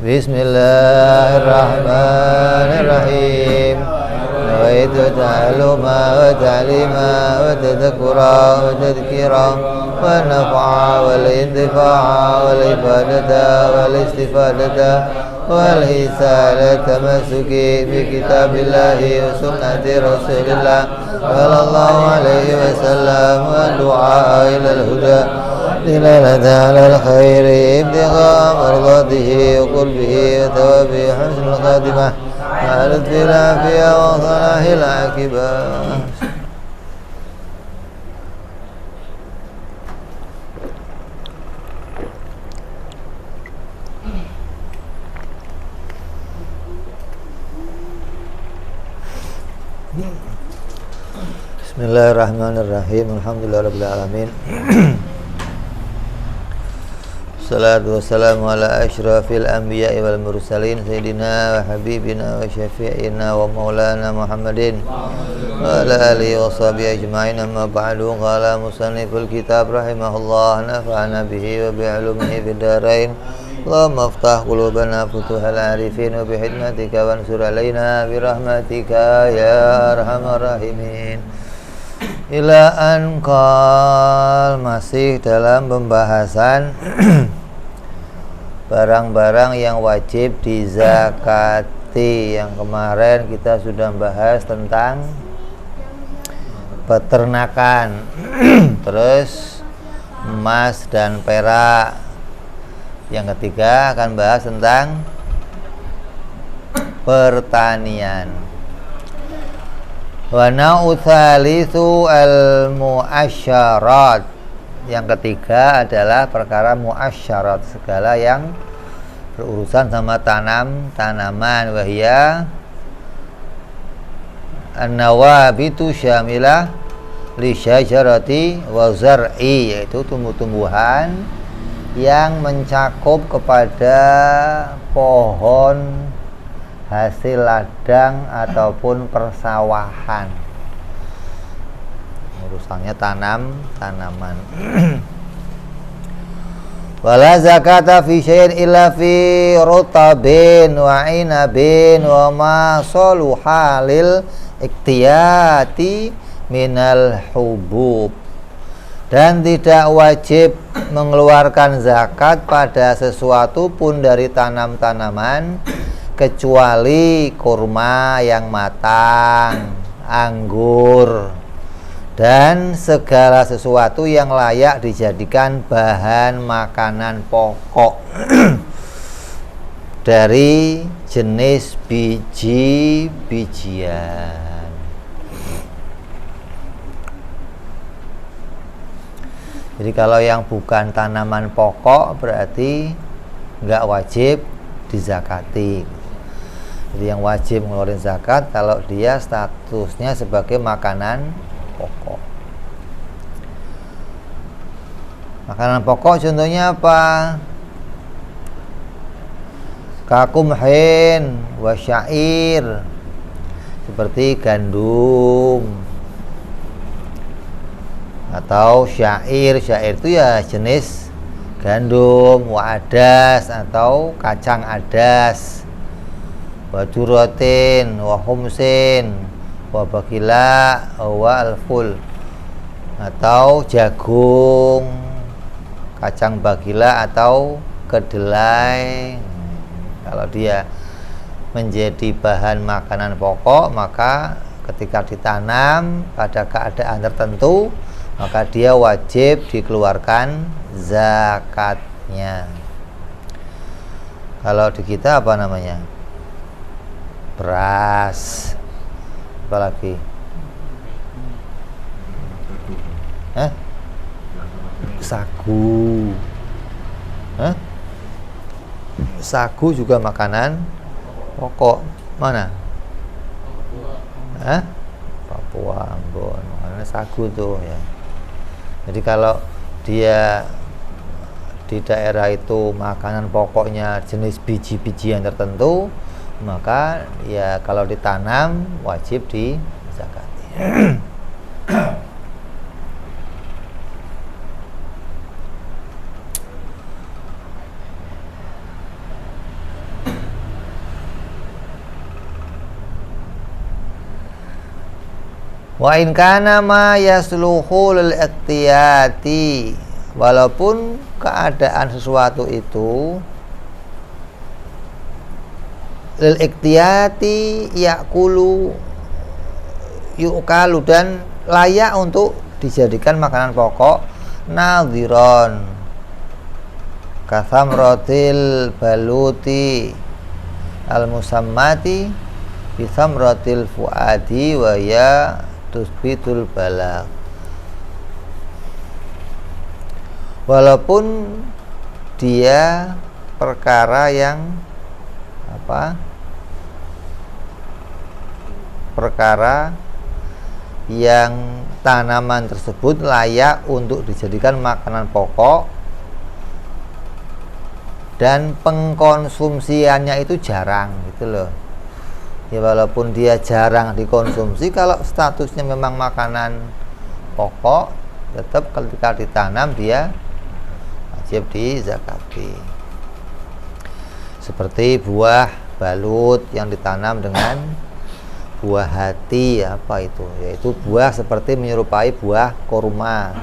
Bismillahirrahmanirrahim. Nawaitu ta'alluma wa ta'lima wa tadhakura wa tadhkira wa naf'a wal intifa'a wal ibadata wal istifadata wal hisalata masuki bi kitabillahi wa sunnati rasulillah sallallahu alaihi wasallam wa du'a ilal huda دلالة على الخير ابتغاء مرضاته وقربه وثوابه حسن الخاتمة مع لطف العافية وصلاح العاقبة. Bismillahirrahmanirrahim. Alhamdulillahirabbil alamin. Salatu wassalamu ala asyrafil anbiya'i wal mursalin sayyidina wa habibina wa syafi'ina wa maulana Muhammadin wa ala alihi wa sahbihi ajma'in. Amma ba'du. Qala musanniful kitab rahimahullah, nafa'ana bihi wa bi'ulumihi fid dharain. Allahumma aftah qulubana futuhal arifin wa bihidmatika wansur alaina birahmatika ya arhamar rahimin. Ila anqal, masih dalam pembahasan barang-barang yang wajib dizakati. Yang kemarin kita sudah bahas tentang peternakan terus emas dan perak. Yang ketiga akan bahas tentang pertanian. Wa na'u tsalitsu al-mu'asyarat. Yang ketiga adalah perkara mu'asyarat, segala yang berurusan sama tanaman. Wahia an-nawabitu syamilah li syajarati wa zar'i, yaitu tumbuh-tumbuhan yang mencakup kepada pohon hasil ladang ataupun persawahan, urusannya tanaman. Wala zakata fi syai'in illa fi rutabin wa inabin wa ma saluha lil iktiyati minal hubub. Dan tidak wajib mengeluarkan zakat pada sesuatu pun dari tanam-tanaman kecuali kurma yang matang, anggur, dan segala sesuatu yang layak dijadikan bahan makanan pokok dari jenis biji-bijian. Jadi kalau yang bukan tanaman pokok berarti nggak wajib dizakati. Jadi yang wajib ngeluarin zakat kalau dia statusnya sebagai makanan pokok. Makanan pokok contohnya apa? Kakumhin wa syair, seperti gandum atau syair. Syair itu ya jenis gandum, wa adas atau kacang adas, wa juratin wa humsin wa bakila wa alful, atau jagung, kacang bagila atau kedelai. Kalau dia menjadi bahan makanan pokok, maka ketika ditanam pada keadaan tertentu, maka dia wajib dikeluarkan zakatnya. Kalau di kita apa namanya? Beras. Apalagi? Sagu. Sagu juga makanan pokok. Mana? Papua, Ambon. Karena sagu tuh ya. Jadi kalau dia di daerah itu makanan pokoknya jenis biji-bijian tertentu, maka ya kalau ditanam wajib dizakati. Wa in kana ma yasluhu lil iqtiyati, walaupun keadaan sesuatu itu lil iqtiyati yakulu yukalu, dan layak untuk dijadikan makanan pokok, nadhiron kathamrotil baluti al musammati bisamrotil fuadi wa ya tusbitul balagh. Walaupun dia perkara yang tanaman tersebut layak untuk dijadikan makanan pokok dan pengkonsumsiannya itu jarang gitu loh. Ya walaupun dia jarang dikonsumsi, kalau statusnya memang makanan pokok, tetap ketika ditanam dia wajib dizakati. Seperti buah balut yang ditanam dengan buah hati, apa itu? Yaitu buah seperti menyerupai buah korma.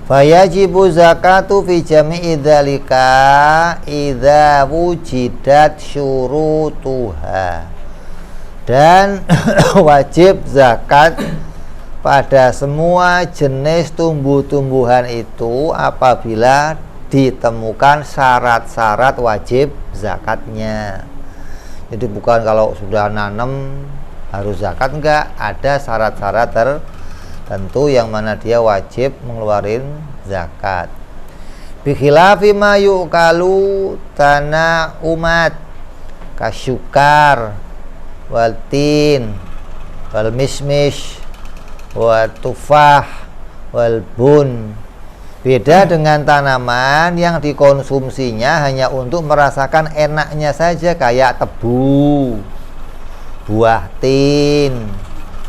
Fayajibu zakatu fi jami'i dzalika idza wujidat syurutuha, dan wajib zakat pada semua jenis tumbuh-tumbuhan itu apabila ditemukan syarat-syarat wajib zakatnya. Jadi bukan kalau sudah nanam harus zakat, enggak, ada syarat-syarat tertentu yang mana dia wajib mengeluarin zakat. Bi khilafi ma yu'kalu tanah umat kasyukar wal tin wal mismish wa tufah wal bun. Beda dengan tanaman yang dikonsumsinya hanya untuk merasakan enaknya saja, kayak tebu, buah tin,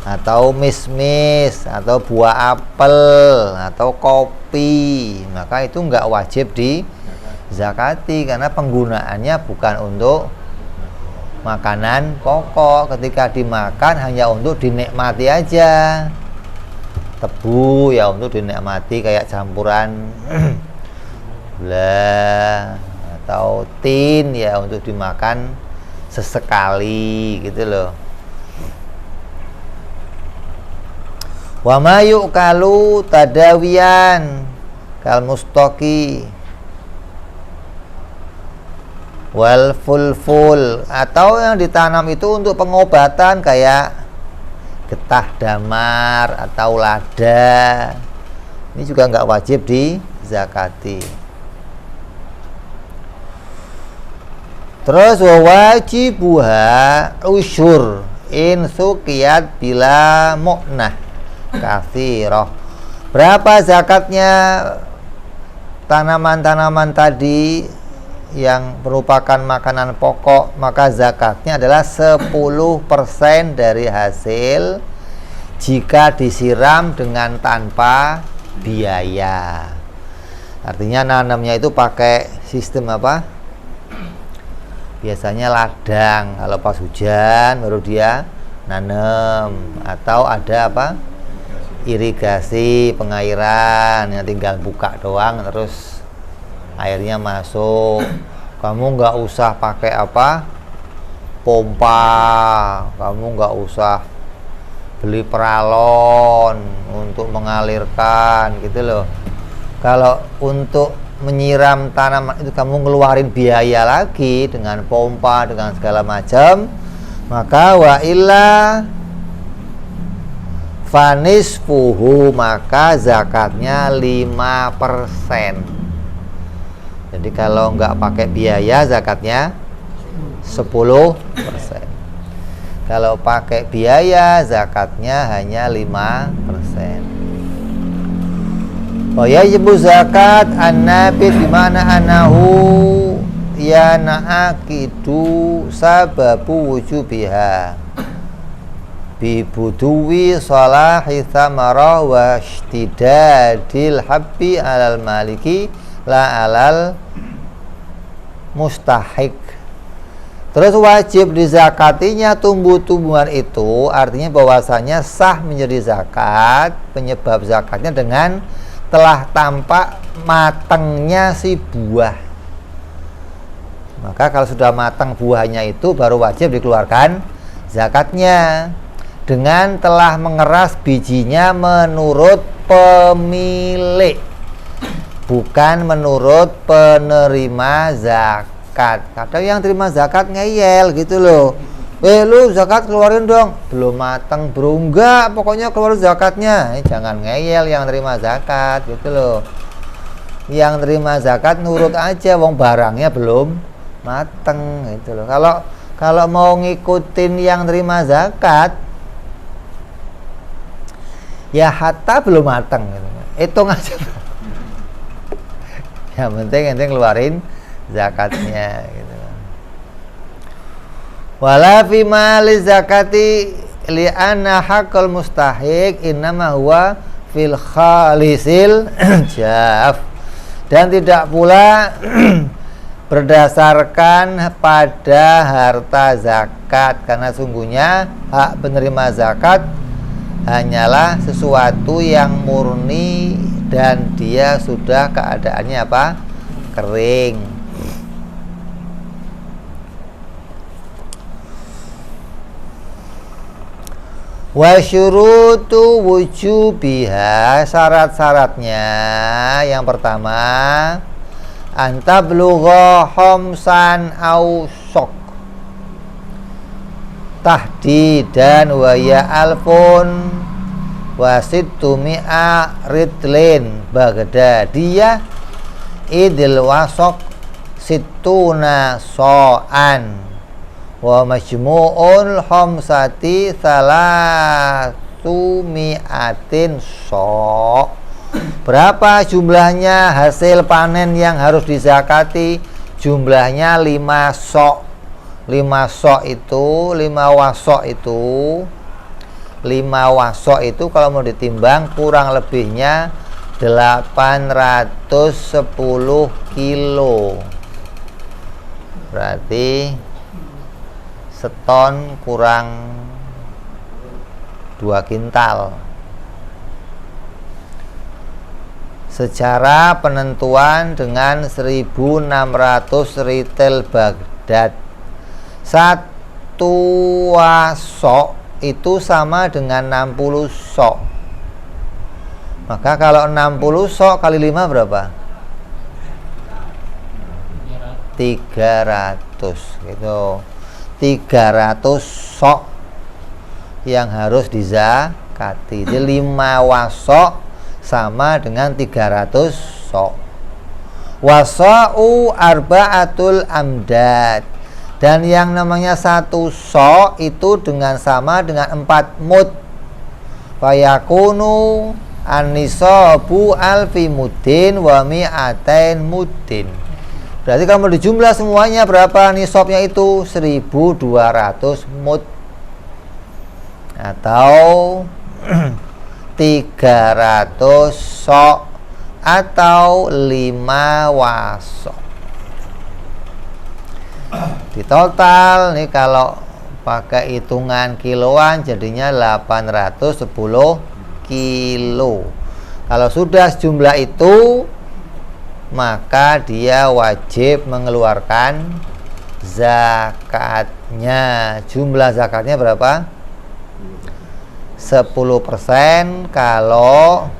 atau mismis, atau buah apel, atau kopi, maka itu enggak wajib dizakati karena penggunaannya bukan untuk makanan pokok. Ketika dimakan hanya untuk dinikmati aja. Tebu ya untuk dinikmati kayak campuran gula, atau tin ya untuk dimakan sesekali gitu loh. Wa ma yu'kalu tadawiyan kal mustaqi wal fulful, atau yang ditanam itu untuk pengobatan kayak getah damar atau lada, ini juga nggak wajib dizakati. Terus wajibuha usyur in suqiyat bila mu'nah katsirah. Berapa zakatnya tanaman-tanaman tadi yang merupakan makanan pokok? Maka zakatnya adalah 10% dari hasil jika disiram dengan tanpa biaya. Artinya nanamnya itu pakai sistem apa? Biasanya ladang, kalau pas hujan baru dia nanam, atau ada apa? Irigasi, pengairan yang tinggal buka doang terus airnya masuk. Kamu nggak usah pakai apa, pompa, kamu nggak usah beli peralon untuk mengalirkan gitu loh. Kalau untuk menyiram tanaman itu kamu ngeluarin biaya lagi dengan pompa, dengan segala macam, maka wa illa fanisfuhu, maka zakatnya 5%. Jadi kalau nggak pakai biaya zakatnya 10%. Kalau pakai biaya zakatnya hanya 5%. Oh ya, yajibu zakat an-nabit, dimana anahu ya na'akidu sababu wujubiha bibuduwi salahi thamarah wa ishtidadil habbi alal maliki la alal mustahik. Terus wajib dizakatinya tumbuh-tumbuhan itu artinya bahwasanya sah menjadi zakat, penyebab zakatnya dengan telah tampak matangnya si buah. Maka kalau sudah matang buahnya itu baru wajib dikeluarkan zakatnya. Dengan telah mengeras bijinya menurut pemilik, bukan menurut penerima zakat. Kadang yang terima zakat ngeyel gitu loh. Lu zakat keluarin dong. Belum matang bro, enggak, pokoknya keluar zakatnya. Jangan ngeyel yang terima zakat gitu loh. Yang terima zakat nurut aja, wong barangnya belum mateng gitu loh. Kalau mau ngikutin yang terima zakat, ya hatta belum mateng gitu. Hitung aja. Yang penting ente keluarin zakatnya gitu. Wala fi mali zakati li anna haqqal mustahiq innama huwa fil khalisil jaf. Dan tidak pula berdasarkan pada harta zakat, karena sungguhnya hak penerima zakat hanyalah sesuatu yang murni dan dia sudah keadaannya apa? Kering. Wa syurutu wujubiha, syarat-syaratnya yang pertama antablugha khamsan au sok tahdidan wa ya alfun wasittu mi'a ridlin bagdadiyah idil wasok situna so'an wa majmu'ul khamsati salatu mi'atin so'. Berapa jumlahnya hasil panen yang harus dizakati? Jumlahnya 5 sok. 5 sok itu 5 wasok itu 5 wasok itu kalau mau ditimbang kurang lebihnya 810 kilo. Berarti seton kurang 2 kintal. Secara penentuan dengan 1.600 ritel Baghdad, 1 wasok itu sama dengan 60 sok. Maka kalau 60 sok kali 5 berapa? 300 gitu. 300 sok yang harus dizakati. Jadi 5 wasok sama dengan 300 sok. Wasa'u arba'atul amdad. Dan yang namanya 1 sok itu sama dengan 4 mud. Fayakunu an-nisabu alfi muddin wa mi'atain muddin. Berarti kalau dijumlah semuanya berapa nisabnya itu? 1.200 mud. Atau 300 sok atau 5 wasok. Di total nih kalau pakai hitungan kiloan jadinya 810 kilo. Kalau sudah jumlah itu maka dia wajib mengeluarkan zakatnya. Jumlah zakatnya berapa? 10% kalau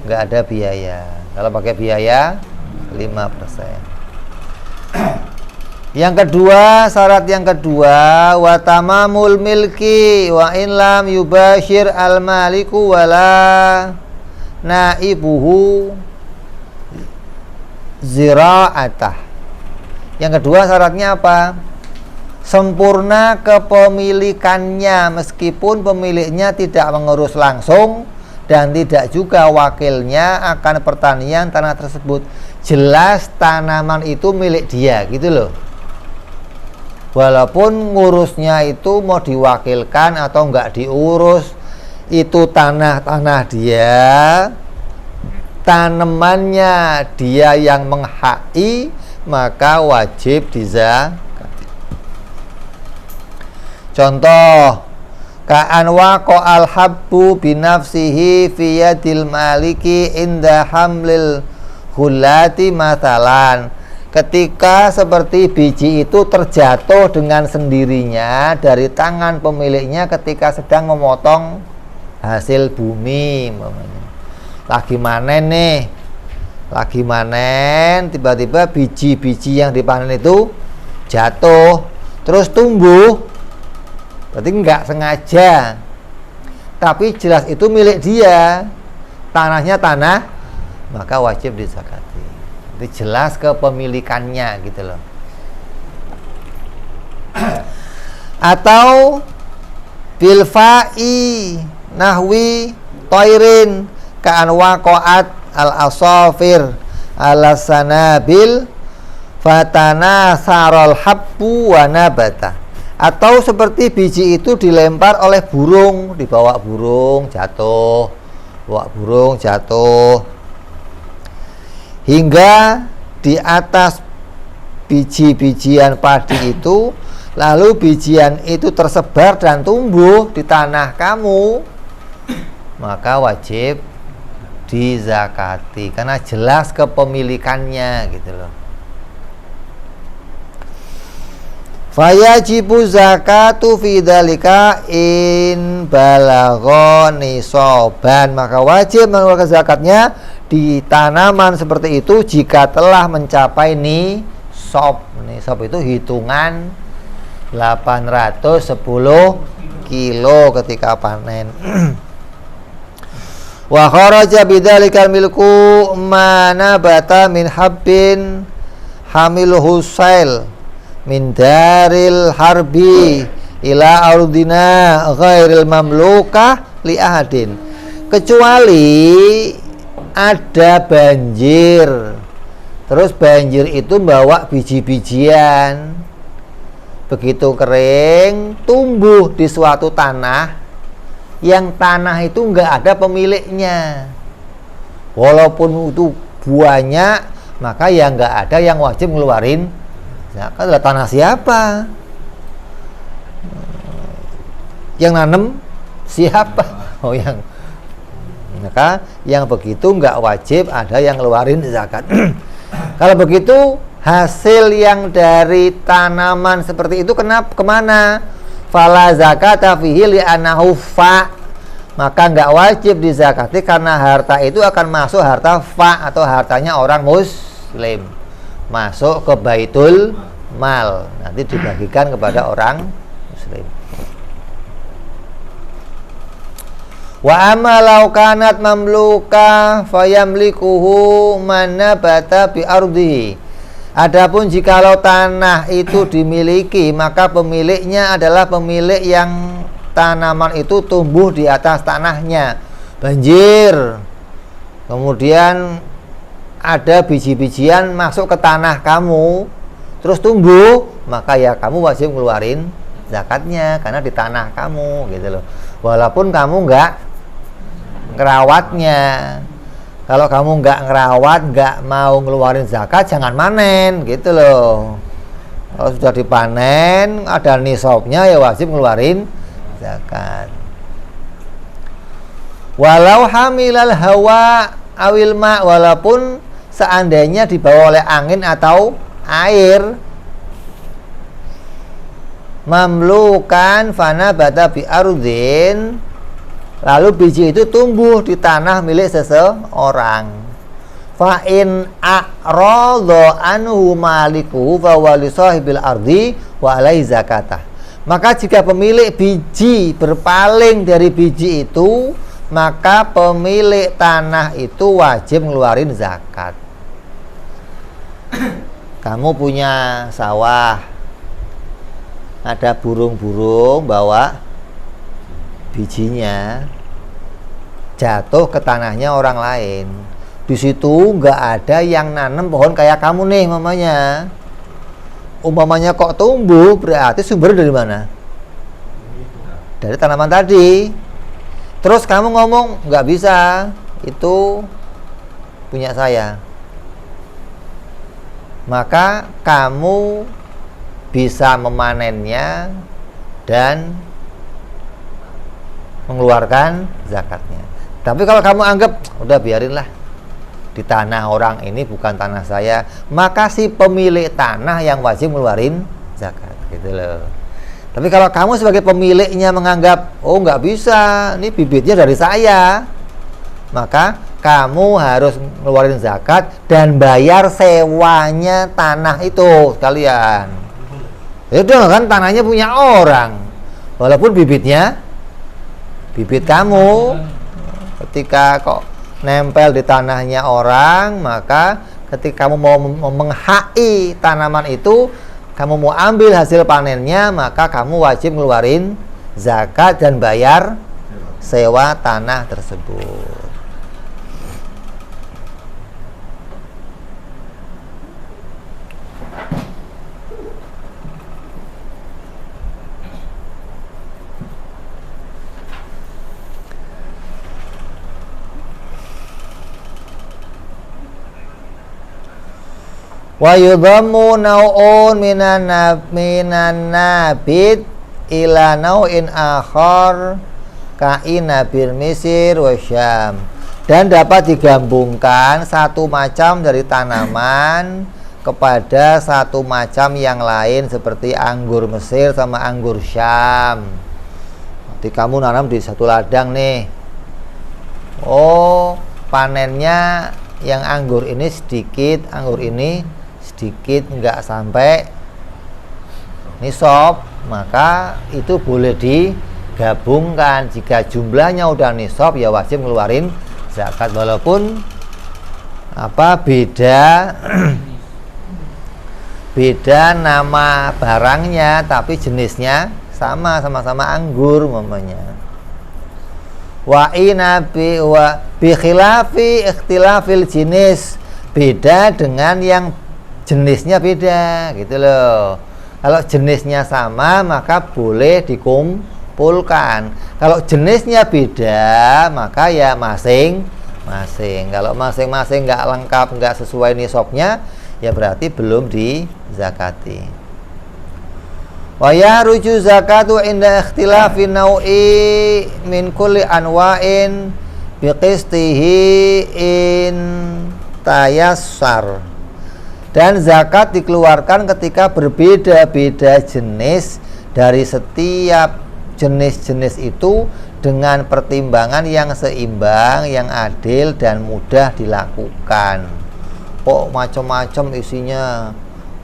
nggak ada biaya. Kalau pakai biaya 5%. Yang kedua, syarat yang kedua, wa tamamul milki wa in lam yubashir al maliku wala naibuhu zira'atah. Yang kedua syaratnya apa? Sempurna kepemilikannya meskipun pemiliknya tidak mengurus langsung dan tidak juga wakilnya akan pertanian tanah tersebut. Jelas tanaman itu milik dia gitu loh. Walaupun ngurusnya itu mau diwakilkan atau enggak diurus, itu tanah dia, tanamannya dia yang menghaki, maka wajib dizakati. Contoh, ka'an waqa'al habbu binafsihi fi yadil maliki inda hamlil hulati matalan. Ketika seperti biji itu terjatuh dengan sendirinya dari tangan pemiliknya ketika sedang memotong hasil bumi. Lagi manen nih, lagi manen, tiba-tiba biji-biji yang dipanen itu jatuh terus tumbuh. Berarti nggak sengaja, tapi jelas itu milik dia, tanahnya tanah, maka wajib dizakati. Itu jelas kepemilikannya gitu loh. Atau bilfa'i nahwi toirin ka'an waqa'at al-asafir ala sanabil fatana sarol habbu wa nabata. Atau seperti biji itu dilempar oleh burung, dibawa burung jatuh, bawa burung jatuh hingga di atas biji-bijian padi itu, lalu bijian itu tersebar dan tumbuh di tanah kamu, maka wajib dizakati karena jelas kepemilikannya gitu loh. Fayajibu zakatu fi dzalika in balagha nisaban, maka wajib mengeluarkan zakatnya di tanaman seperti itu jika telah mencapai nisab. Nisab itu hitungan 810 kilo ketika panen. Wa kharaja bidzalikal milku ma nabata min habbin hamiluhu sail min daril harbi ila ardina ghairil mamlukah li ahadin, kecuali ada banjir, terus banjir itu bawa biji-bijian, begitu kering tumbuh di suatu tanah yang tanah itu enggak ada pemiliknya, walaupun itu banyak, maka ya enggak ada yang wajib ngeluarin zakat. Adalah tanah siapa, yang nanam siapa, oh yang, maka yang begitu enggak wajib ada yang ngeluarin zakat. Kalau begitu hasil yang dari tanaman seperti itu kemana? Fala zakata fihi li'annahu fa, maka enggak wajib dizakati karena harta itu akan masuk harta fa atau hartanya orang muslim, masuk ke baitul mal, nanti dibagikan kepada orang muslim. Wa amma law kanat mamluka fayamlikuhu man nabata bi ardihi. Adapun jikalau tanah itu dimiliki, maka pemiliknya adalah pemilik yang tanaman itu tumbuh di atas tanahnya. Banjir, kemudian ada biji-bijian masuk ke tanah kamu, terus tumbuh, maka ya kamu wajib ngeluarin zakatnya karena di tanah kamu gitu loh. Walaupun kamu nggak ngerawatnya. Kalau kamu nggak ngerawat, nggak mau ngeluarin zakat, jangan manen gitu loh. Kalau sudah dipanen, ada nisabnya, ya wajib ngeluarin zakat. Walau hamilal hawa awil ma, walaupun seandainya dibawa oleh angin atau air, mamlukan fana bata bi ardin, lalu biji itu tumbuh di tanah milik seseorang. Fa in a'radha anhu malikuhu fa wali sahibil ardi wa alai zakatah. Maka jika pemilik biji berpaling dari biji itu, maka pemilik tanah itu wajib ngeluarin zakat. Kamu punya sawah, ada burung-burung bawa bijinya, jatuh ke tanahnya orang lain. Di situ nggak ada yang nanam pohon kayak kamu nih, umpamanya kok tumbuh, berarti sumber dari mana? Dari tanaman tadi. Terus kamu ngomong nggak bisa, itu punya saya. Maka kamu bisa memanennya dan mengeluarkan zakatnya. Tapi kalau kamu anggap udah biarinlah, di tanah orang ini bukan tanah saya, maka si pemilik tanah yang wajib ngeluarin zakat, gitu loh. Tapi kalau kamu sebagai pemiliknya menganggap oh nggak bisa, ini bibitnya dari saya, maka kamu harus ngeluarin zakat dan bayar sewanya tanah itu sekalian. Itu kan tanahnya punya orang, walaupun bibitnya bibit kamu. Ketika kok nempel di tanahnya orang, maka ketika kamu mau menghai tanaman itu, kamu mau ambil hasil panennya, maka kamu wajib ngeluarin zakat dan bayar sewa tanah tersebut. Wa yudhammu naw'un minan nabit ila naw'in akhar ka'ina bil misir wa syam. Dan dapat digabungkan satu macam dari tanaman kepada satu macam yang lain seperti anggur Mesir sama anggur Syam. Jadi kamu nanam di satu ladang nih. Oh, panennya yang anggur ini sedikit, anggur ini sedikit, nggak sampai nisab, maka itu boleh digabungkan. Jika jumlahnya udah nisab, ya wajib ngeluarin zakat, walaupun beda beda nama barangnya, tapi jenisnya sama-sama anggur umpamanya. Wa inabi wa bi khilafi ikhtilafil jenis, beda dengan yang jenisnya beda, gitu loh. Kalau jenisnya sama, maka boleh dikumpulkan. Kalau jenisnya beda, maka ya masing-masing. Kalau masing-masing nggak lengkap, nggak sesuai nisabnya, ya berarti belum dizakati. Wa yaruju zakatu inda ikhtilafi nau'i min kulli anwa'in biqistihi in tayassar. Dan zakat dikeluarkan ketika berbeda-beda jenis dari setiap jenis-jenis itu dengan pertimbangan yang seimbang, yang adil dan mudah dilakukan. Kok macam-macam isinya?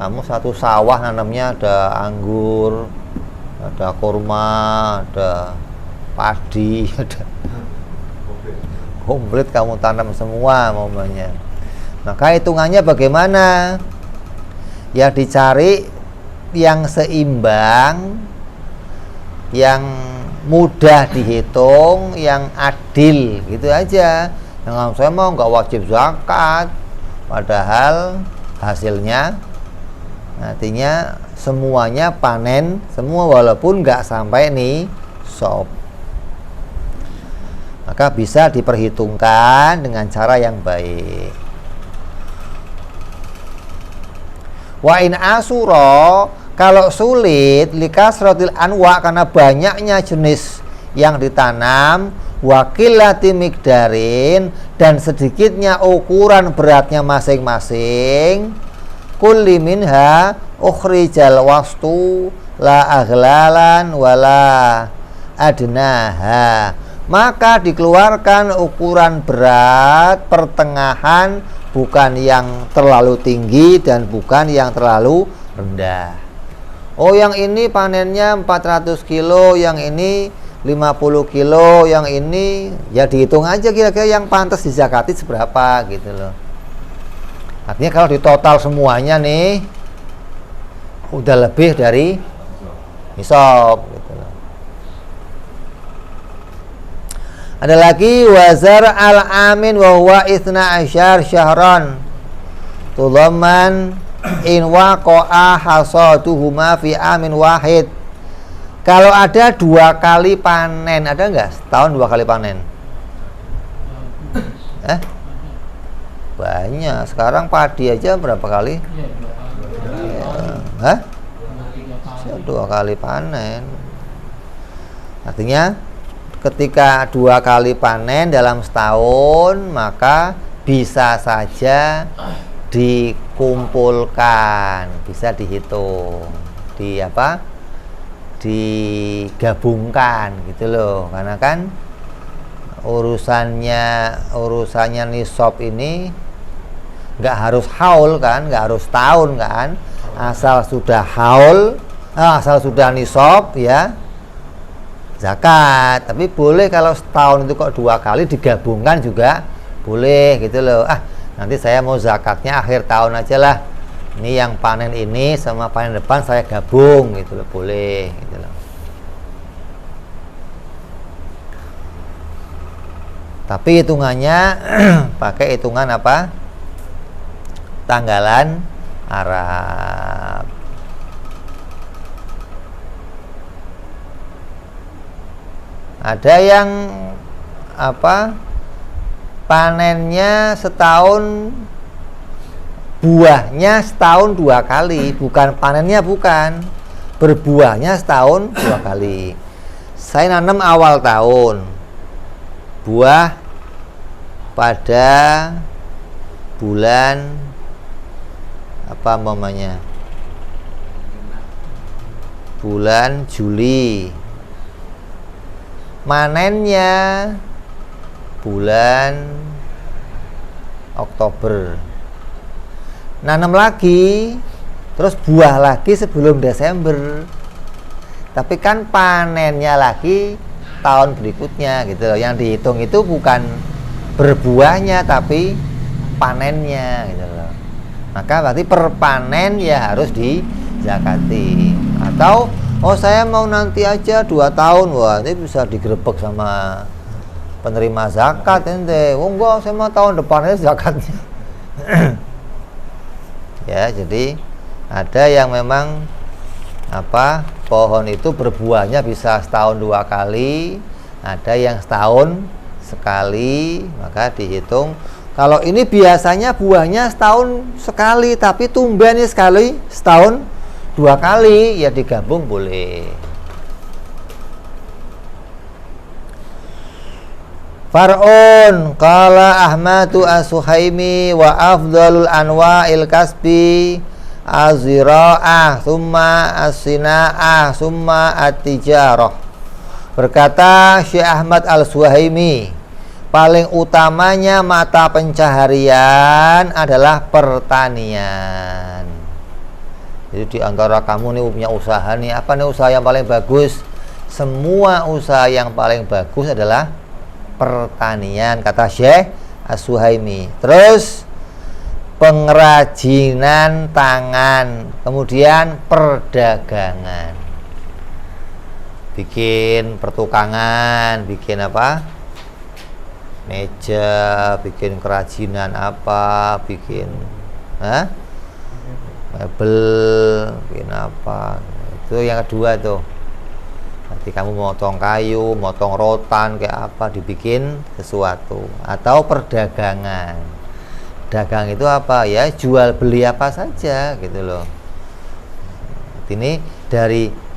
Kamu satu sawah nanamnya ada anggur, ada kurma, ada padi, ada komplit kamu tanam semua momennya. Maka hitungannya bagaimana? Ya dicari yang seimbang, yang mudah dihitung, yang adil, gitu aja. Jangan saya mau nggak wajib zakat, padahal hasilnya artinya semuanya panen semua walaupun nggak sampai nisab. Maka bisa diperhitungkan dengan cara yang baik. Wa in asura, kalau sulit likasratil anwa, karena banyaknya jenis yang ditanam, wakilati mikdarin, dan sedikitnya ukuran beratnya masing-masing, kulli minha ukhrijal wastu la aghlalan wala adnaha, maka dikeluarkan ukuran berat pertengahan, bukan yang terlalu tinggi dan bukan yang terlalu rendah. Oh, yang ini panennya 400 kilo, yang ini 50 kilo, yang ini ya dihitung aja kira-kira yang pantas dizakati seberapa, gitu loh. Artinya kalau ditotal semuanya nih udah lebih dari nisab, gitu loh. Ada lagi wazar al-amin wa huwa itsna asyar syahran tudamman in waqa'a hasaduhuma fi amin wahid. Kalau ada 2 kali panen, ada enggak setahun 2 kali panen? Banyak. Sekarang padi aja berapa kali? Ya. 2 kali panen. Artinya ketika 2 kali panen dalam setahun, maka bisa saja dikumpulkan, bisa dihitung, digabungkan gitu loh. Karena kan urusannya nisab ini nggak harus haul kan, nggak harus tahun kan, asal sudah haul, asal sudah nisab ya zakat. Tapi boleh kalau setahun itu kok 2 kali digabungkan juga boleh gitu loh. Nanti saya mau zakatnya akhir tahun aja lah, ini yang panen ini sama panen depan saya gabung gitu loh, boleh gitu loh. Tapi hitungannya pakai hitungan apa? Tanggalan Arab. Ada yang panennya setahun, buahnya setahun 2 kali, bukan panennya, bukan, berbuahnya setahun 2 kali. Saya nanam awal tahun, buah pada bulan bulan Juli, manennya bulan Oktober, nanam lagi, terus buah lagi sebelum Desember. Tapi kan panennya lagi tahun berikutnya gitu loh. Yang dihitung itu bukan berbuahnya tapi panennya gitu loh. Maka berarti per panen ya harus dizakati. Atau saya mau nanti aja 2 tahun, wah ini bisa digerebek sama penerima zakat ente. Enggak, saya mau tahun depannya zakatnya. Ya, jadi ada yang memang pohon itu berbuahnya bisa setahun 2 kali, ada yang setahun sekali, maka dihitung. Kalau ini biasanya buahnya setahun sekali, tapi tumbuhnya sekali setahun 2 kali, ya digabung boleh. Far'un qala Ahmadu as-Suhaimi wa afdalul anwa'il kasbi az-zira'ah summa as-sina'ah summa at-tijarah. Berkata Syekh Ahmad al-Suhaimi, paling utamanya mata pencaharian adalah pertanian. Jadi di antara kamu nih punya usaha nih, apa nih usaha yang paling bagus? Semua usaha yang paling bagus adalah pertanian, kata Syekh As-Suhaimi. Terus pengrajinan tangan, kemudian perdagangan, bikin pertukangan, bikin meja, bikin kerajinan bikin mebel, bikin itu yang kedua tuh. Nanti kamu motong kayu, motong rotan kayak dibikin sesuatu. Atau perdagangan, dagang itu ya jual beli apa saja gitu loh. Ini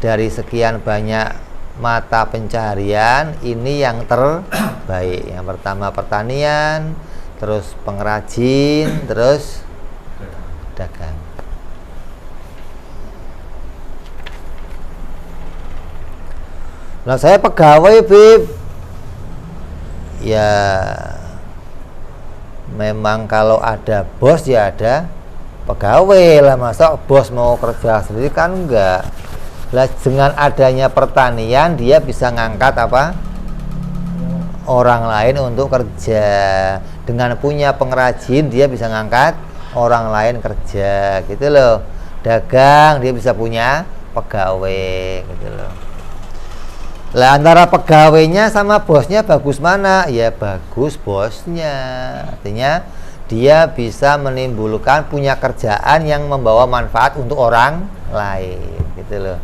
dari sekian banyak mata pencaharian, ini yang terbaik. Yang pertama pertanian, terus pengrajin, terus dagang. Nah, saya pegawai, Bib. Ya memang kalau ada bos ya ada pegawai lah. Masa bos mau kerja sendiri kan enggak. Lah, dengan adanya pertanian dia bisa ngangkat orang lain untuk kerja. Dengan punya pengrajin dia bisa ngangkat orang lain kerja gitu loh. Dagang dia bisa punya pegawai gitu loh. Lah antara pegawainya sama bosnya bagus mana? Ya bagus bosnya. Artinya dia bisa menimbulkan punya kerjaan yang membawa manfaat untuk orang lain, gitu loh.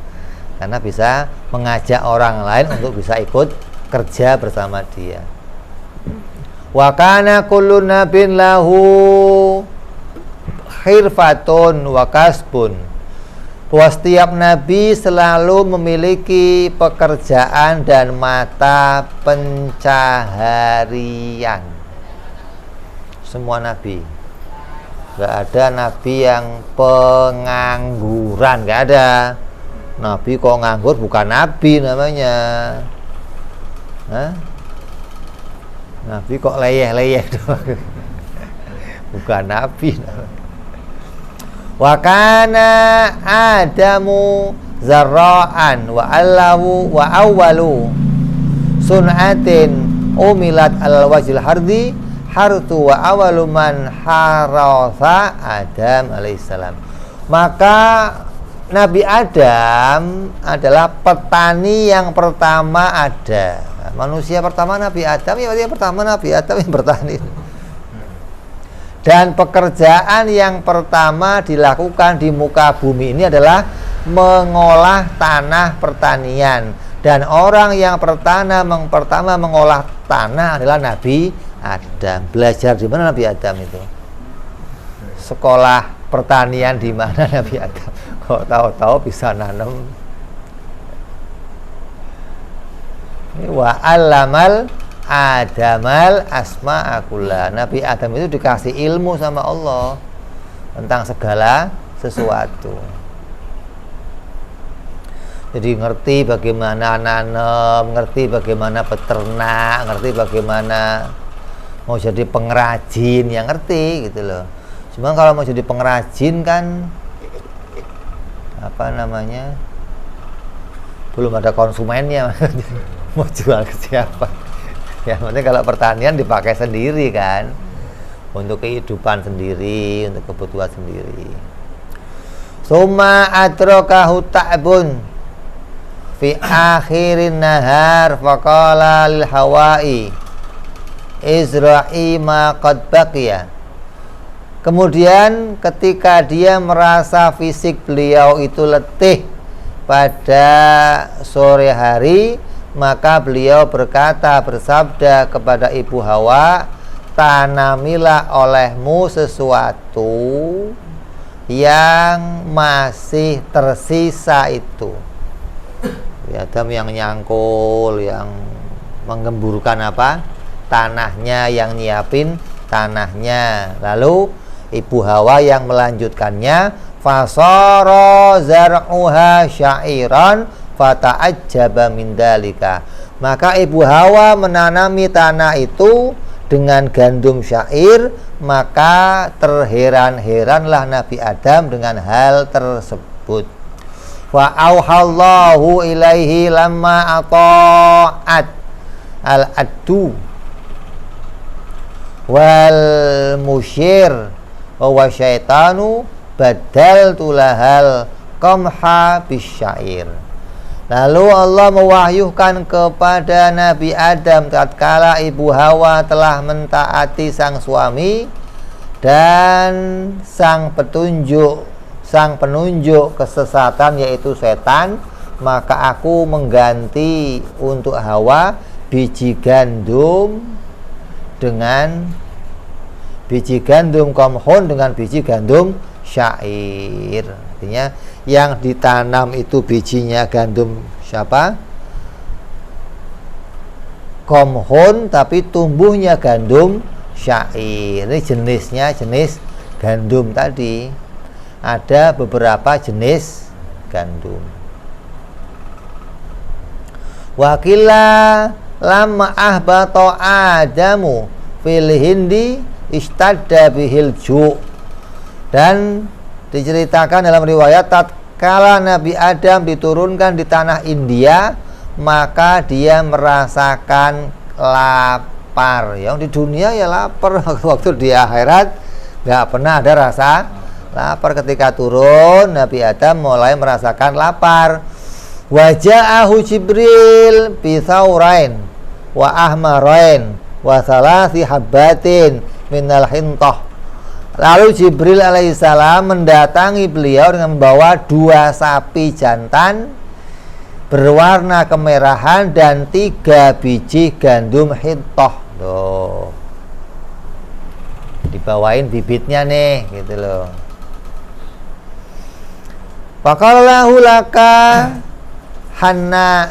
Karena bisa mengajak orang lain untuk bisa ikut kerja bersama dia. Wa kana kullu nabin lahu khirfatun wa kasbun. Bahwa setiap nabi selalu memiliki pekerjaan dan mata pencaharian. Semua nabi, nggak ada nabi yang pengangguran, nggak ada. Nabi kok nganggur bukan nabi namanya. Hah? Nabi kok leyeh-leyeh doang. Bukan nabi namanya. Wa kana Adamu zarra'an wa allahu wa awwalu sun'atin umilat al wajil hardi hartu wa awalu man harasa Adam alaihissalam. Maka Nabi Adam adalah petani yang pertama ada. Manusia pertama Nabi Adam, ya berarti yang pertama Nabi Adam yang bertani. Dan pekerjaan yang pertama dilakukan di muka bumi ini adalah mengolah tanah pertanian. Dan orang yang pertama mengolah tanah adalah Nabi Adam. Belajar di mana Nabi Adam itu? Sekolah pertanian di mana Nabi Adam? Kok tahu-tahu bisa nanam? Wa allamal Adamal asma'akullah. Nabi Adam itu dikasih ilmu sama Allah tentang segala sesuatu. Jadi ngerti bagaimana nanam, ngerti bagaimana beternak, ngerti bagaimana mau jadi pengrajin, yang ngerti gitu loh. Cuma kalau mau jadi pengrajin kan apa namanya, belum ada konsumennya. Mau jual ke siapa? Ya, maksudnya kalau pertanian dipakai sendiri kan, untuk kehidupan sendiri, untuk kebutuhan sendiri. Summa adrakahu ta'bun fi akhirin nahar faqala lil hawai izra'i ma qad baqiya. Kemudian ketika dia merasa fisik beliau itu letih pada sore hari, maka beliau bersabda kepada Ibu Hawa, tanamilah olehmu sesuatu yang masih tersisa itu. Adam yang nyangkul, yang menggemburkan apa? Tanahnya, yang nyiapin tanahnya. Lalu Ibu Hawa yang melanjutkannya, fasara zar'uha sya'iran fata'ajjaba min dalika. Maka Ibu Hawa menanami tanah itu dengan gandum syair, maka terheran-heranlah Nabi Adam dengan hal tersebut. Wa auhallahu ilaihi lamma ata'at al-addu wal musyir wa syaitanu badaltu lahal qamha bisyair. Lalu Allah mewahyukan kepada Nabi Adam tatkala Ibu Hawa telah mentaati sang suami dan sang penunjuk kesesatan yaitu setan, maka aku mengganti untuk Hawa biji gandum dengan biji gandum qamhun dengan biji gandum syair. Artinya yang ditanam itu bijinya gandum siapa? Qamhun, tapi tumbuhnya gandum syair. Ini jenisnya jenis gandum tadi. Ada beberapa jenis gandum. Wakila lama ahbata Adamu fil hindi istadda bihil ju'. Dan diceritakan dalam riwayat tatkala Nabi Adam diturunkan di tanah India, maka dia merasakan lapar. Yang di dunia ya lapar, waktu di akhirat nggak pernah ada rasa lapar. Ketika turun, Nabi Adam mulai merasakan lapar. Waja'ahu Jibril bithaurain wa ahmarain wa salasi habbatin minal hintah. Lalu Jibril alaihissalam mendatangi beliau dengan membawa 2 sapi jantan berwarna kemerahan dan 3 biji gandum hintah. Tuh, dibawain bibitnya nih, gitu loh. Faqalallahu laka hanna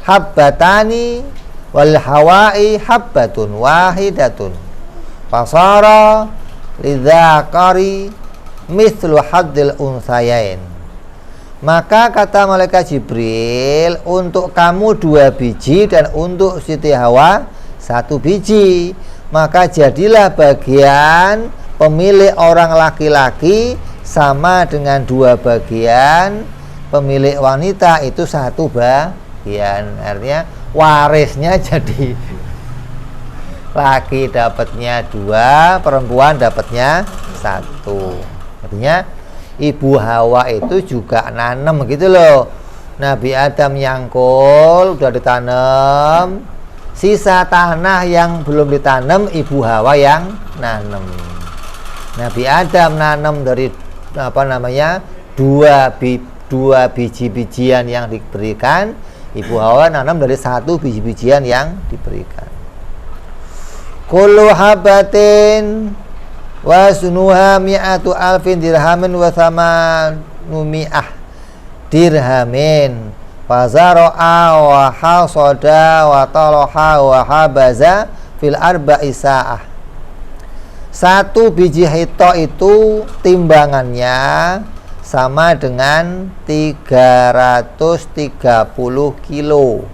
habbatani wal hawai habbatun wahidatun fasara lidzakari mithlu haddil unsayain. Maka kata malaikat Jibril, untuk kamu 2 biji dan untuk Siti Hawa 1 biji. Maka jadilah bagian pemilik orang laki-laki sama dengan 2 bagian pemilik wanita, itu 1 bagian. Artinya warisnya jadi laki dapatnya 2, perempuan dapatnya 1. Artinya Ibu Hawa itu juga nanam gitu loh. Nabi Adam nyangkul, udah ditanam, sisa tanah yang belum ditanam Ibu Hawa yang nanam. Nabi Adam nanam dari dua biji-bijian yang diberikan, Ibu Hawa nanam dari 1 biji-bijian yang diberikan. Kullu habatin wa sunuha mi'atu alfin dirhamin wa thamanu mi'ah dirhamin fazaro'a wa hasada wa talaha wa habaza fil arba'i sa'ah. 1 biji hito itu timbangannya sama dengan 330 kilo.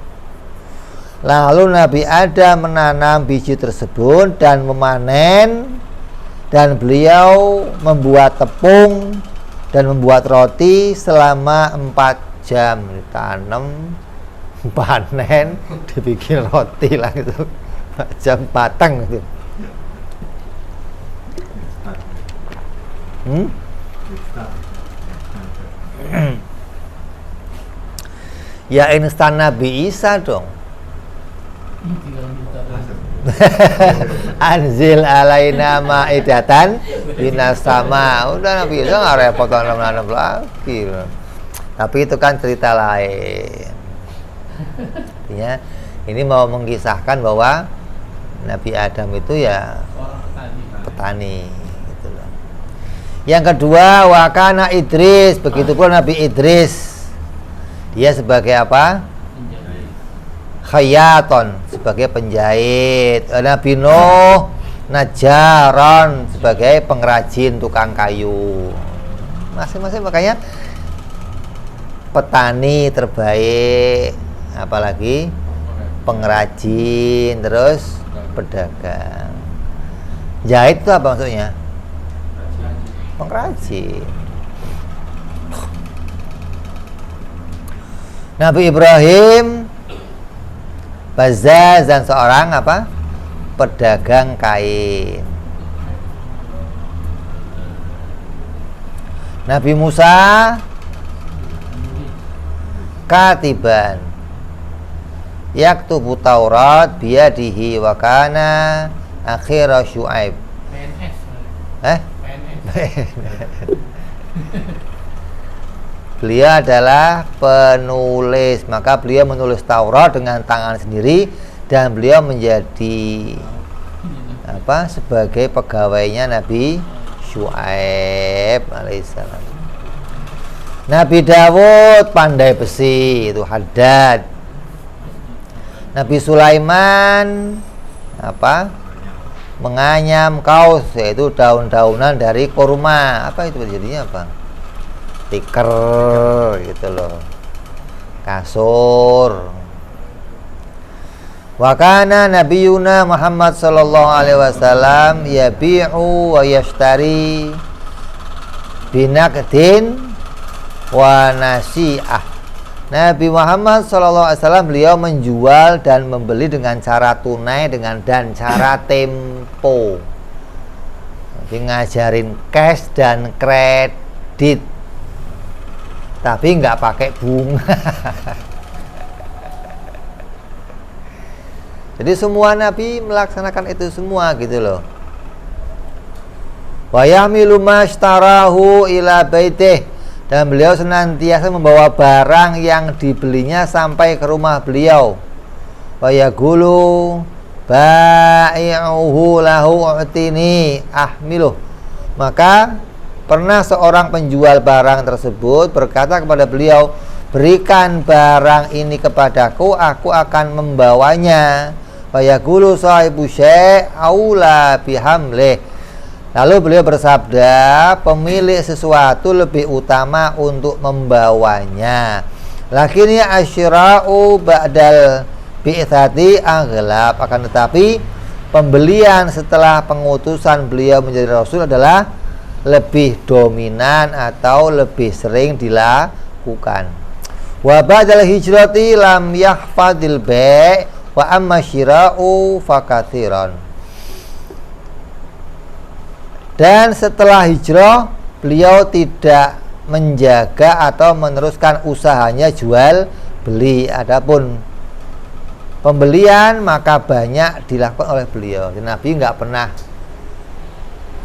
Lalu Nabi Adam menanam biji tersebut dan memanen, dan beliau membuat tepung dan membuat roti selama 4 jam. Ditanam, panen, dibikin roti lah itu 4 jam patang itu. Ya instan Nabi Isa dong. Anzil alaina ma'idatan minas sama. Udah Nabi Isa nggak repot nanam lagi. Tapi itu kan cerita lain. Artinya ini mau mengisahkan bahwa Nabi Adam itu ya petani gitu loh. Yang kedua, wakana Idris, begitu pula Nabi Idris. Dia sebagai apa? Khayaton, sebagai penjahit. Nabi Nuh najaron, sebagai pengrajin, tukang kayu. Masing-masing makanya petani terbaik, apalagi pengrajin, terus pedagang. Jahit itu apa maksudnya? Pengrajin. Nabi Ibrahim Bazaz, dan seorang apa? Pedagang kain. Nabi Musa katiban yaktubu Taurat biyadihi wa kana akhira Syuaib. Beliau adalah penulis, maka beliau menulis Taurat dengan tangan sendiri, dan beliau menjadi apa? Sebagai pegawainya Nabi Syuaib alaihissalam. Nabi Dawud pandai besi, itu Haddad. Nabi Sulaiman apa? Menganyam kaus, yaitu daun-daunan dari kurma. Apa itu jadinya apa? Tikar gitu loh, kasur. Wa kana nabiyuna Muhammad sallallahu alaihi wasallam yabi'u wa yashtari binaqdin wa nasi'ah. Nabi Muhammad sallallahu alaihi wasallam beliau menjual dan membeli dengan cara tunai dan cara tempo. Jadi ngajarin cash dan kredit. tapi nggak pakai bunga. Jadi semua nabi melaksanakan itu semua gitu loh. Wa yahmilu mashtarahu ila baitih, dan beliau senantiasa membawa barang yang dibelinya sampai ke rumah beliau. Wa yaqulu ba'i'uhu lahu u'tini ahmiluh, maka pernah seorang penjual barang tersebut berkata kepada beliau, berikan barang ini kepadaku, aku akan membawanya. Wa yaqulu sahibu syai' aula bihamlih, lalu beliau bersabda, pemilik sesuatu lebih utama untuk membawanya. Lakinnya asyra'u ba'dal bi'tsati aghlab, akan tetapi pembelian setelah pengutusan beliau menjadi rasul adalah lebih dominan atau lebih sering dilakukan. Wa ba'dal hijrati lam yahfadil bai' wa amma syira'u fakathiran. Dan setelah hijrah beliau tidak menjaga atau meneruskan usahanya jual beli. Adapun pembelian maka banyak dilakukan oleh beliau. Nabi nggak pernah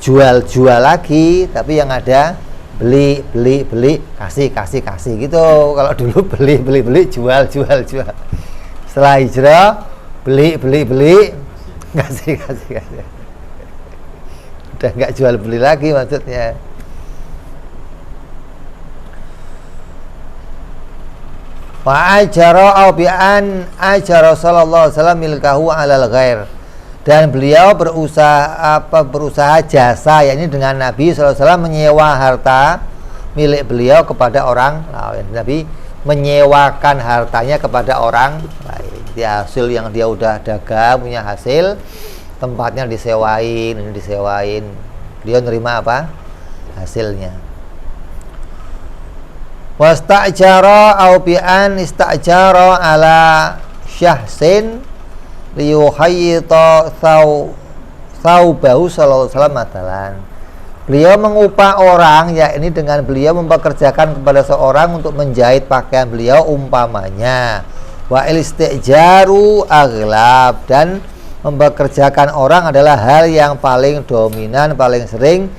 jual lagi, tapi yang ada beli, kasih gitu. Kalau dulu beli, jual. Setelah hijrah beli, kasih. Udah nggak jual beli lagi maksudnya. Wa ajara au bi an ajara sallallahu alaihi wasallam milkahu alal ghair, dan beliau berusaha jasa, yakni dengan Nabi sallallahu alaihi wasallam menyewa harta milik beliau kepada orang lain. Nabi menyewakan hartanya kepada orang lain. Dia hasil yang dia udah dagang, punya hasil, tempatnya disewain. Beliau nerima apa? Hasilnya. Wasta'jara au bi'an ista'jara ala syahsin liyuhayyita thawbahu sallallahu alaihi wasallam matalan. Beliau mengupah orang, yakni dengan beliau mempekerjakan kepada seorang untuk menjahit pakaian beliau umpamanya. Wa isti'jaru aghlab, dan mempekerjakan orang adalah hal yang paling dominan, paling sering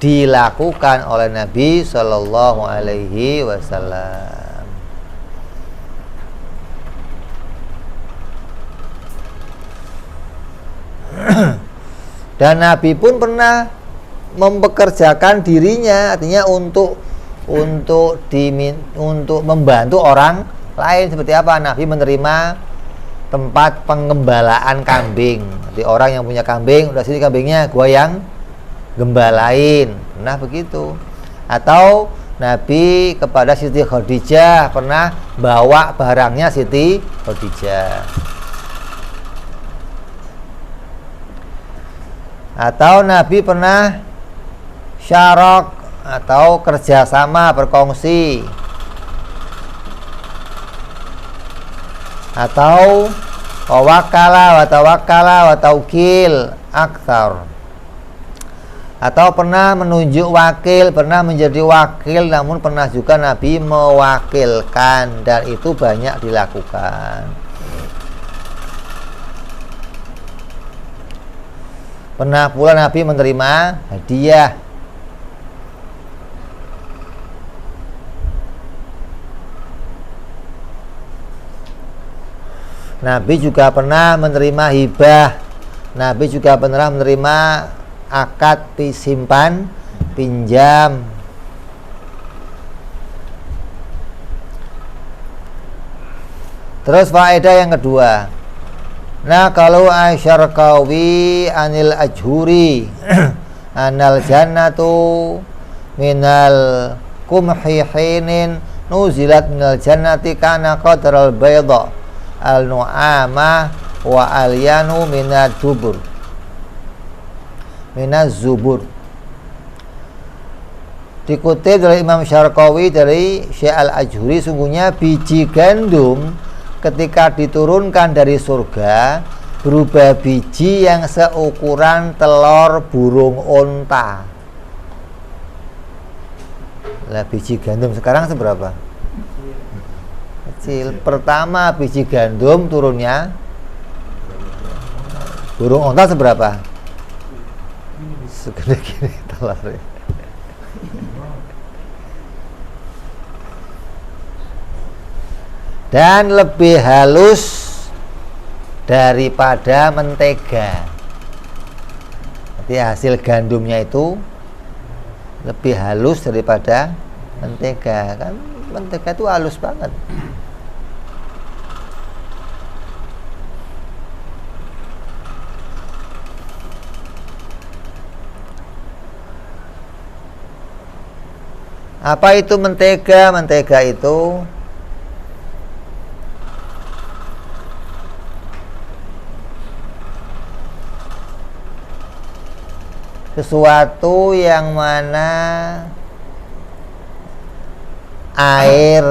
dilakukan oleh Nabi Shallallahu Alaihi Wasallam. Dan Nabi pun pernah mempekerjakan dirinya, artinya untuk membantu orang lain. Seperti apa? Nabi menerima tempat pengembalaan kambing. Jadi orang yang punya kambing, udah sini kambingnya, gua yang gembalain. Nah begitu. Atau Nabi kepada Siti Khadijah pernah bawa barangnya Siti Khadijah. Atau Nabi pernah syarok atau kerjasama, berkongsi. Atau wakala wa taukil aktsar. Atau pernah menunjuk wakil, pernah menjadi wakil, namun pernah juga Nabi mewakilkan, dan itu banyak dilakukan. Pernah pula Nabi menerima hadiah. Nabi juga pernah menerima hibah. Nabi juga pernah menerima akad simpan pinjam. Terus faedah yang kedua, nah kalau Asyarqawi anil ajhuri anal jannatu minal kumhi hinin nuzilat minal jannati kana qadral bayda al nu'amah wa alyanu minad dubur minaz zubur. Dikutip dari Imam Syarqawi dari Syekh Al-Ajhuri, sungguhnya biji gandum ketika diturunkan dari surga berubah biji yang seukuran telur burung unta. Lah biji gandum sekarang seberapa? Kecil. Pertama biji gandum turunnya burung onta seberapa? Segede gini telurnya. Dan lebih halus daripada mentega. Jadi hasil gandumnya itu lebih halus daripada mentega. Kan mentega itu halus banget. Apa itu mentega? Mentega itu sesuatu yang mana air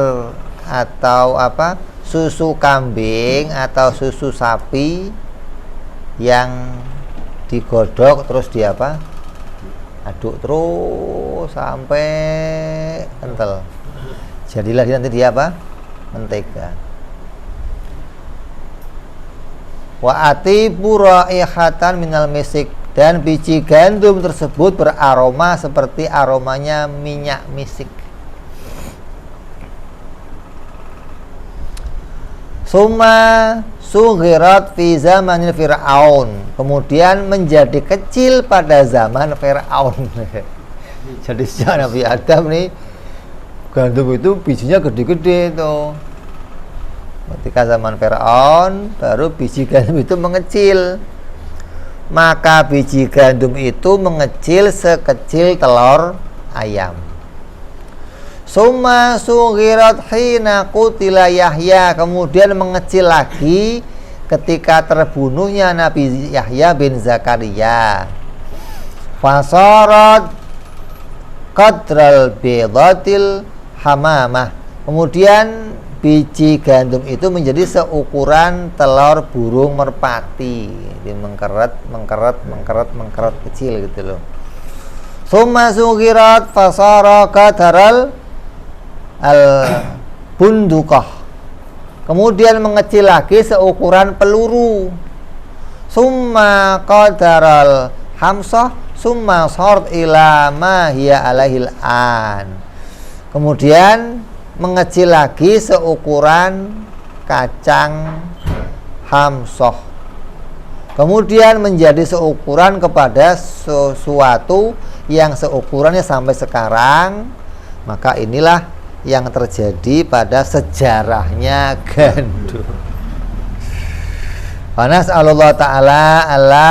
atau apa susu kambing atau susu sapi yang digodok terus di apa aduk terus sampai kental, jadilah nanti dia apa mentega. Wa atibu raihatan minal misik, dan biji gandum tersebut beraroma seperti aromanya minyak misik. Summa sughirat fi zamanil Fir'aun, kemudian menjadi kecil pada zaman Fir'aun. Jadi sejak Nabi Adam nih gandum itu bijinya gede-gede tuh. Ketika zaman Fir'aun baru biji gandum itu mengecil. Maka biji gandum itu mengecil sekecil telur ayam. Summa sughirat hina qutila Yahya, kemudian mengecil lagi ketika terbunuhnya Nabi Yahya bin Zakaria. Fasarat qadral bidatil hamamah, kemudian biji gandum itu menjadi seukuran telur burung merpati. Dia mengkeret kecil gitu loh. Summa sughirat fasara qadaral al-bundukah, kemudian mengecil lagi seukuran peluru. Summa qadaral hamsah summa sart ila ma hiya alaihil an, kemudian mengecil lagi seukuran kacang hamsah, kemudian menjadi seukuran kepada sesuatu yang seukurannya sampai sekarang. Maka inilah yang terjadi pada sejarahnya gandum. Panas Allah Ta'ala ala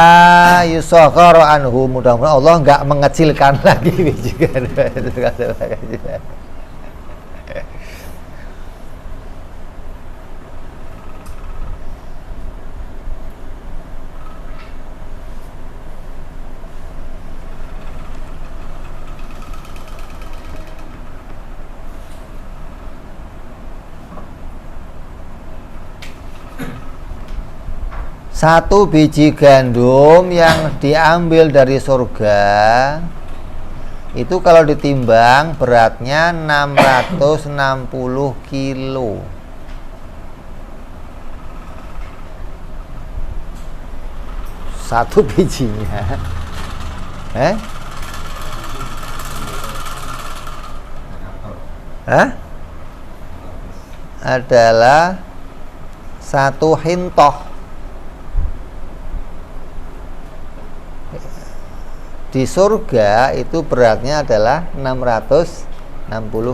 yusakhara anhu, mudah-mudahan Allah enggak mengecilkan lagi biji gandum. Satu biji gandum yang diambil dari surga itu kalau ditimbang beratnya 660 kilo. Satu bijinya adalah satu hintoh. Di surga itu beratnya adalah 660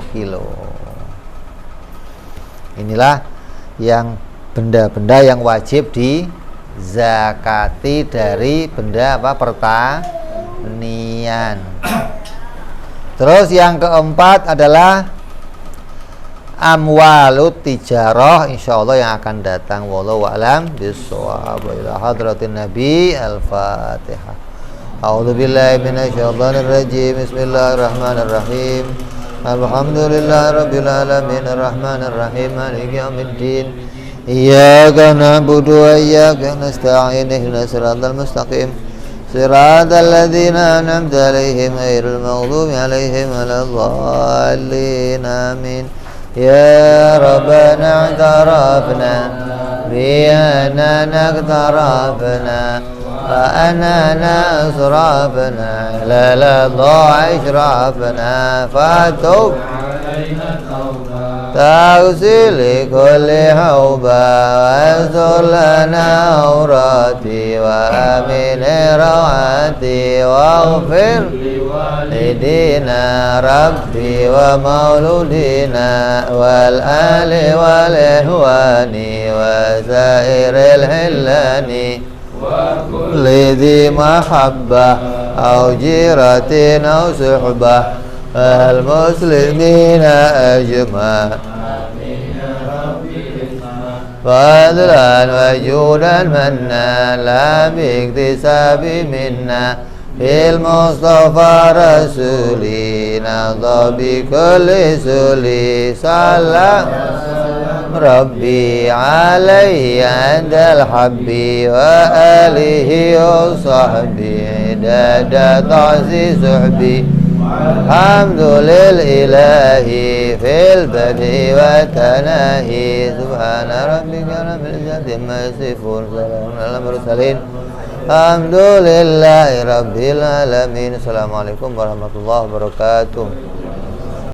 kilo. Inilah yang benda-benda yang wajib dizakati dari benda apa pertanian. Terus yang keempat adalah amwalut tijarah, insyaallah yang akan datang. Wallahu a'lam bishawab. Ila hadratin Nabi, Al-Fatihah. A'udzu billahi minasyaitonir rajim. Bismillahirrahmanirrahim. Alhamdulillahirabbil alamin arrahmanir rahim maliki yaumiddin. Iyyaka na'budu wa iyyaka nasta'in ihdinas siratal mustaqim صراط الذين أنعمت عليهم غير المغضوب عليهم ولا الضالين آمين. يا ربنا اعترفنا بأننا اقترفنا فأننا أسرافنا لا ضاع إشرافنا فتوب تغسل كل حوبة واستر لنا عوراتي وأمن روعاتي واغفر لدينا ربي ومولودينا والآل والإخوان وسائر الحلان وكل ذي محبة أو جيرة أو صحبة المسلمين أجمع فضلا وجودا منا لا باكتساب منا في المصطفى رسولي نضى بكل سولي صلى ربي عليه عند الحب وآله وصحبه عدد تعزي صحبي الحمد لله في البدء والتناهي سبحان ربك رب العزة عما يصفون سلام على المرسلين الحمد لله رب العالمين. Assalamualaikum warahmatullahi wabarakatuh.